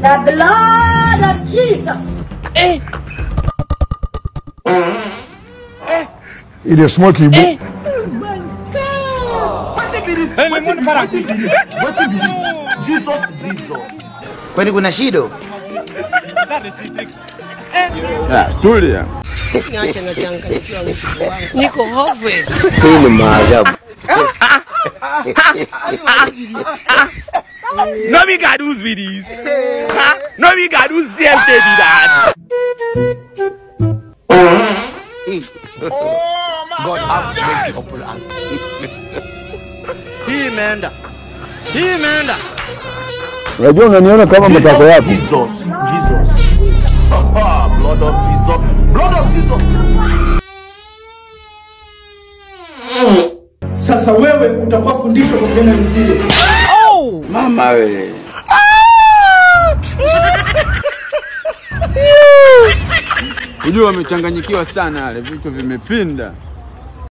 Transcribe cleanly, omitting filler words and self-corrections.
The blood of Jesus. Il est smoky. Jesus. Kwani kuna shida? Tulia. Niko hopeless. Hii ni maajabu. No me got who's with these. No me got who's CMK that. God have mercy upon us. He menda. Unajua unaniona kama matako yako. Jesus. Blood of Jesus. Sasa wewe utakuwa fundisho kwa vijana wenzio. Mama wewe. Unajua wamechanganyikiwa sana wale, vichwa vimepinda.